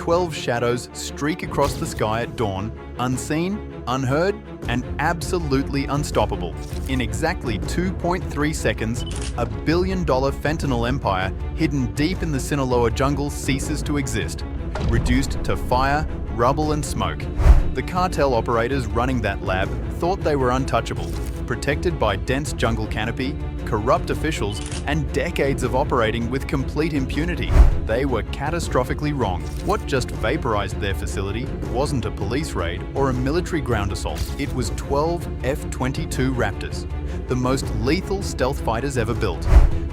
12 shadows streak across the sky at dawn, unseen, unheard, and absolutely unstoppable. In exactly 2.3 seconds, a billion-dollar fentanyl empire hidden deep in the Sinaloa jungle ceases to exist, reduced to fire, rubble, and smoke. The cartel operators running that lab thought they were untouchable, protected by dense jungle canopy, corrupt officials, and decades of operating with complete impunity. They were catastrophically wrong. What just vaporized their facility wasn't a police raid or a military ground assault. It was 12 F-22 Raptors, the most lethal stealth fighters ever built,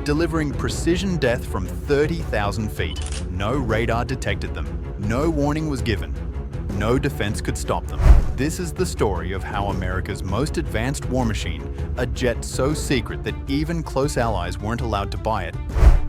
delivering precision death from 30,000 feet. No radar detected them. No warning was given. No defense could stop them. This is the story of how America's most advanced war machine, a jet so secret that even close allies weren't allowed to buy it,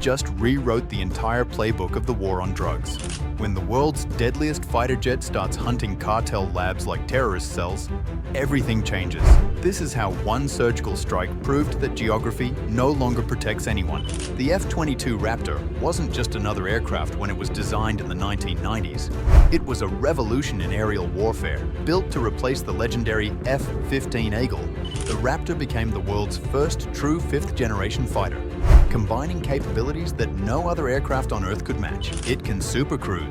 just rewrote the entire playbook of the war on drugs. When the world's deadliest fighter jet starts hunting cartel labs like terrorist cells, everything changes. This is how one surgical strike proved that geography no longer protects anyone. The F-22 Raptor wasn't just another aircraft when it was designed in the 1990s. It was a revolution in aerial warfare. Built to replace the legendary F-15 Eagle, the Raptor became the world's first true fifth-generation fighter, combining capabilities that no other aircraft on Earth could match. It can supercruise,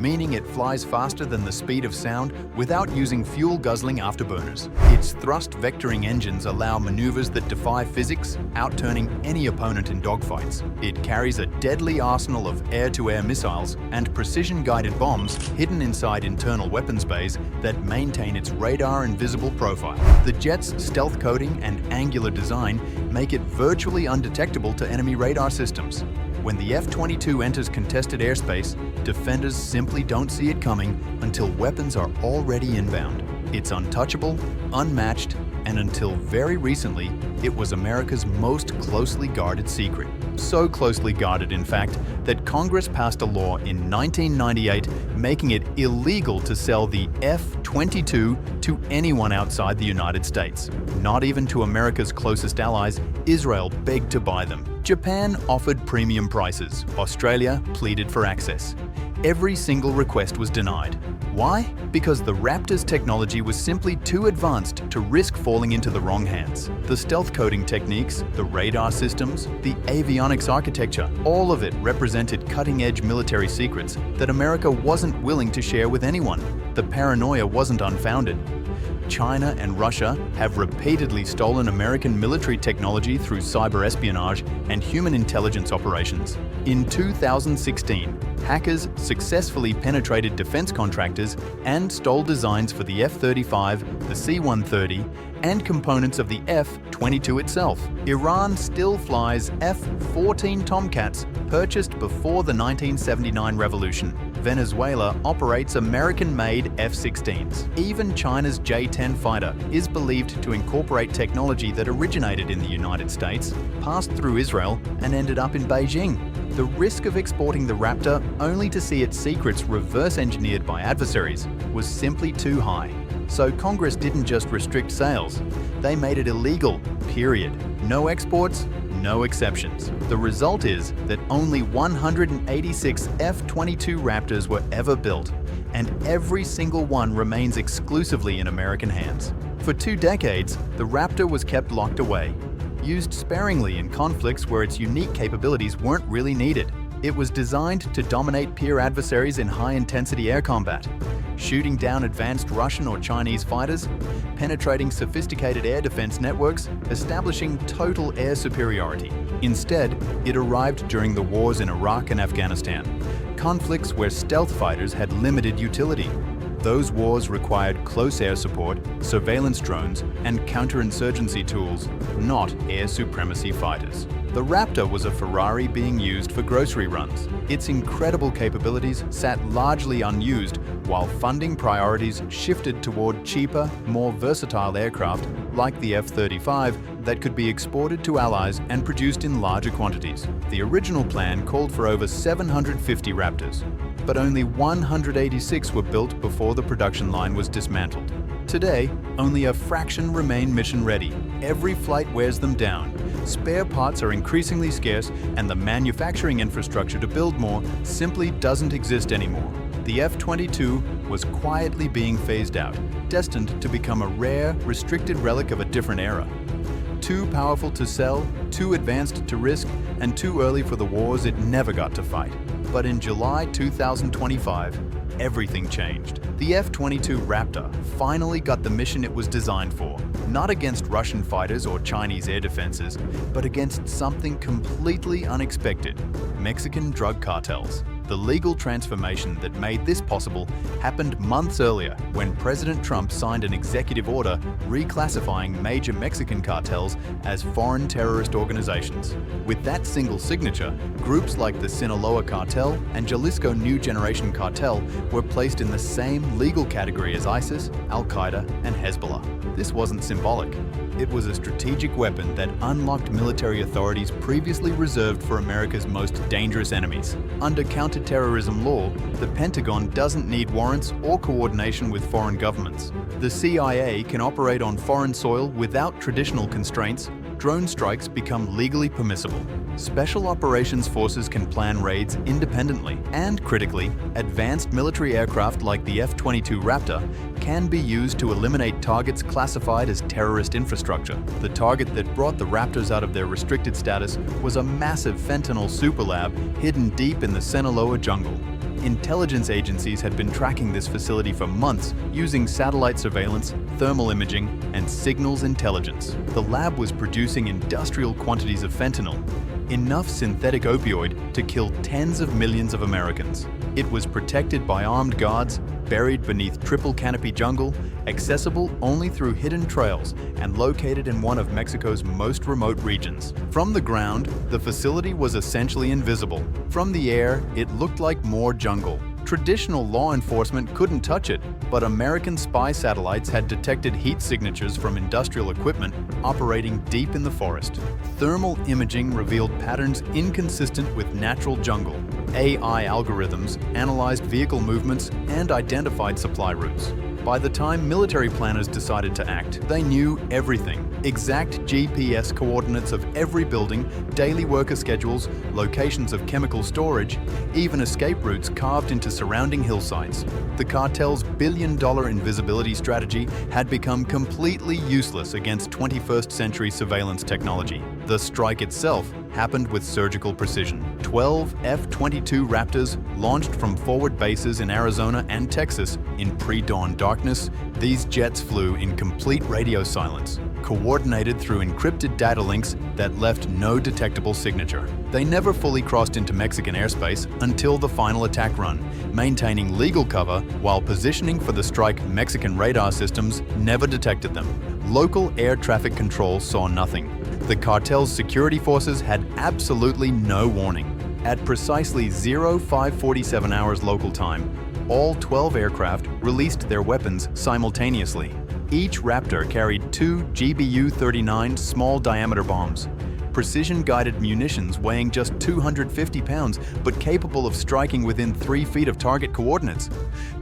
meaning it flies faster than the speed of sound without using fuel-guzzling afterburners. Its thrust-vectoring engines allow maneuvers that defy physics, outturning any opponent in dogfights. It carries a deadly arsenal of air-to-air missiles and precision-guided bombs hidden inside internal weapons bays that maintain its radar-invisible profile. The jet's stealth coating and angular design make it virtually undetectable to enemy radar systems. When the F-22 enters contested airspace, defenders simply don't see it coming until weapons are already inbound. It's untouchable, unmatched, and until very recently, it was America's most closely guarded secret. So closely guarded, in fact, that Congress passed a law in 1998 making it illegal to sell the F-22 to anyone outside the United States. Not even to America's closest allies, Israel begged to buy them. Japan offered premium prices. Australia pleaded for access. Every single request was denied. Why? Because the Raptor's technology was simply too advanced to risk falling into the wrong hands. The stealth coding techniques, the radar systems, the avionics architecture, all of it represented cutting-edge military secrets that America wasn't willing to share with anyone. The paranoia wasn't unfounded. China and Russia have repeatedly stolen American military technology through cyber espionage and human intelligence operations. In 2016, hackers successfully penetrated defense contractors and stole designs for the F-35, the C-130, and components of the F-22 itself. Iran still flies F-14 Tomcats purchased before the 1979 revolution. Venezuela operates American-made F-16s. Even China's J-10 fighter is believed to incorporate technology that originated in the United States, passed through Israel, and ended up in Beijing. The risk of exporting the Raptor only to see its secrets reverse-engineered by adversaries was simply too high. So Congress didn't just restrict sales, they made it illegal, period. No exports, no exceptions. The result is that only 186 F-22 Raptors were ever built, and every single one remains exclusively in American hands. For 2 decades, the Raptor was kept locked away, used sparingly in conflicts where its unique capabilities weren't really needed. It was designed to dominate peer adversaries in high-intensity air combat, shooting down advanced Russian or Chinese fighters, penetrating sophisticated air defense networks, establishing total air superiority. Instead, it arrived during the wars in Iraq and Afghanistan, conflicts where stealth fighters had limited utility. Those wars required close air support, surveillance drones, and counterinsurgency tools, not air supremacy fighters. The Raptor was a Ferrari being used for grocery runs. Its incredible capabilities sat largely unused while funding priorities shifted toward cheaper, more versatile aircraft like the F-35 that could be exported to allies and produced in larger quantities. The original plan called for over 750 Raptors, but only 186 were built before the production line was dismantled. Today, only a fraction remain mission-ready. Every flight wears them down. Spare parts are increasingly scarce, and the manufacturing infrastructure to build more simply doesn't exist anymore. the F-22 was quietly being phased out, destined to become a rare, restricted relic of a different era. Too powerful to sell, too advanced to risk, and too early for the wars it never got to fight. But in July 2025, everything changed. The F-22 Raptor finally got the mission it was designed for, not against Russian fighters or Chinese air defenses, but against something completely unexpected: Mexican drug cartels. The legal transformation that made this possible happened months earlier when President Trump signed an executive order reclassifying major Mexican cartels as foreign terrorist organizations. With that single signature, groups like the Sinaloa Cartel and Jalisco New Generation Cartel were placed in the same legal category as ISIS, Al-Qaeda, and Hezbollah. This wasn't symbolic. It was a strategic weapon that unlocked military authorities previously reserved for America's most dangerous enemies. Under counterterrorism law, the Pentagon doesn't need warrants or coordination with foreign governments. The CIA can operate on foreign soil without traditional constraints. Drone strikes become legally permissible. Special operations forces can plan raids independently, and critically, advanced military aircraft like the F-22 Raptor can be used to eliminate targets classified as terrorist infrastructure. The target that brought the Raptors out of their restricted status was a massive fentanyl superlab hidden deep in the Sinaloa jungle. Intelligence agencies had been tracking this facility for months using satellite surveillance, thermal imaging, and signals intelligence. The lab was producing industrial quantities of fentanyl, enough synthetic opioid to kill tens of millions of Americans. It was protected by armed guards, buried beneath triple canopy jungle, accessible only through hidden trails, and located in one of Mexico's most remote regions. From the ground, the facility was essentially invisible. From the air, it looked like more jungle. Traditional law enforcement couldn't touch it, but American spy satellites had detected heat signatures from industrial equipment operating deep in the forest. Thermal imaging revealed patterns inconsistent with natural jungle. AI algorithms analyzed vehicle movements and identified supply routes. By the time military planners decided to act, they knew everything. Exact GPS coordinates of every building, daily worker schedules, locations of chemical storage, even escape routes carved into surrounding hillsides. The cartel's billion-dollar invisibility strategy had become completely useless against 21st century surveillance technology. The strike itself happened with surgical precision. 12 F-22 Raptors launched from forward bases in Arizona and Texas in pre-dawn darkness. These jets flew in complete radio silence, coordinated through encrypted data links that left no detectable signature. They never fully crossed into Mexican airspace until the final attack run, maintaining legal cover while positioning for the strike. Mexican radar systems never detected them. Local air traffic control saw nothing. The cartel's security forces had absolutely no warning. At precisely 0547 hours local time, all 12 aircraft released their weapons simultaneously. Each Raptor carried 2 GBU-39 small-diameter bombs, precision-guided munitions weighing just 250 pounds but capable of striking within 3 feet of target coordinates.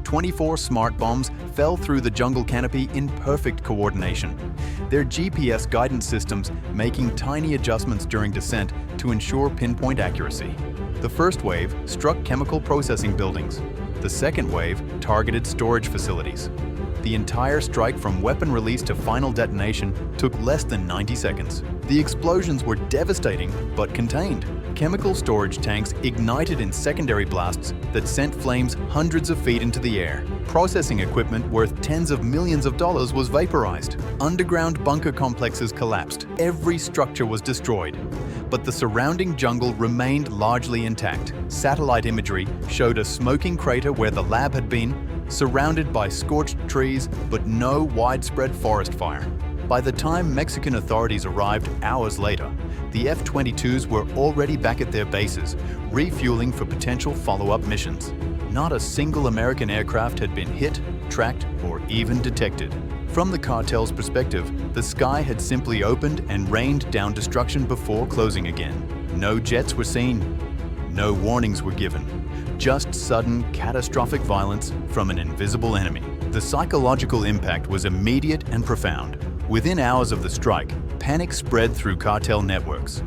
24 smart bombs fell through the jungle canopy in perfect coordination, their GPS guidance systems making tiny adjustments during descent to ensure pinpoint accuracy. The first wave struck chemical processing buildings. The second wave targeted storage facilities. The entire strike from weapon release to final detonation took less than 90 seconds. The explosions were devastating but contained. Chemical storage tanks ignited in secondary blasts that sent flames hundreds of feet into the air. Processing equipment worth tens of millions of dollars was vaporized. Underground bunker complexes collapsed. Every structure was destroyed. But the surrounding jungle remained largely intact. Satellite imagery showed a smoking crater where the lab had been, surrounded by scorched trees, but no widespread forest fire. By the time Mexican authorities arrived hours later, the F-22s were already back at their bases, refueling for potential follow-up missions. Not a single American aircraft had been hit, tracked, or even detected. From the cartel's perspective, the sky had simply opened and rained down destruction before closing again. No jets were seen. No warnings were given. Just sudden, catastrophic violence from an invisible enemy. The psychological impact was immediate and profound. Within hours of the strike, panic spread through cartel networks.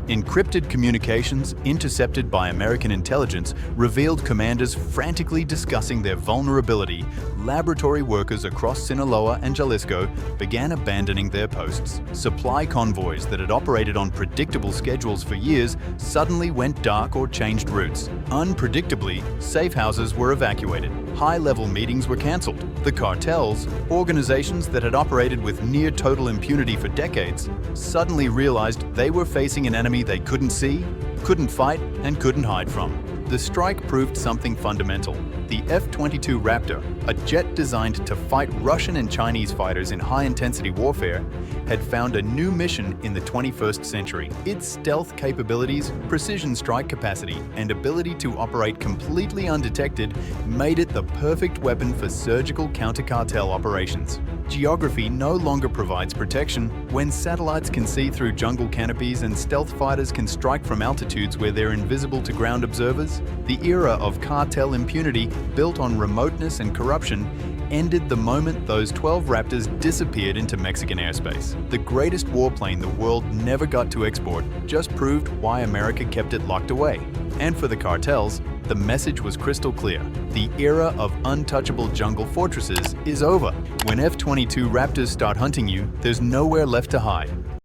Encrypted communications intercepted by American intelligence revealed commanders frantically discussing their vulnerability. Laboratory workers across Sinaloa and Jalisco began abandoning their posts. Supply convoys that had operated on predictable schedules for years suddenly went dark or changed routes. Unpredictably, safe houses were evacuated. High-level meetings were cancelled. The cartels, organizations that had operated with near total impunity for decades, suddenly realized they were facing an enemy they couldn't see, couldn't fight, and couldn't hide from. The strike proved something fundamental. The F-22 Raptor, a jet designed to fight Russian and Chinese fighters in high-intensity warfare, had found a new mission in the 21st century. Its stealth capabilities, precision strike capacity, and ability to operate completely undetected made it the perfect weapon for surgical counter-cartel operations. Geography no longer provides protection. When satellites can see through jungle canopies and stealth fighters can strike from altitudes where they're invisible to ground observers, the era of cartel impunity built on remoteness and corruption ended the moment those 12 Raptors disappeared into Mexican airspace. The greatest warplane the world never got to export just proved why America kept it locked away. And for the cartels, the message was crystal clear. The era of untouchable jungle fortresses is over. When F-22 Raptors start hunting you, there's nowhere left to hide.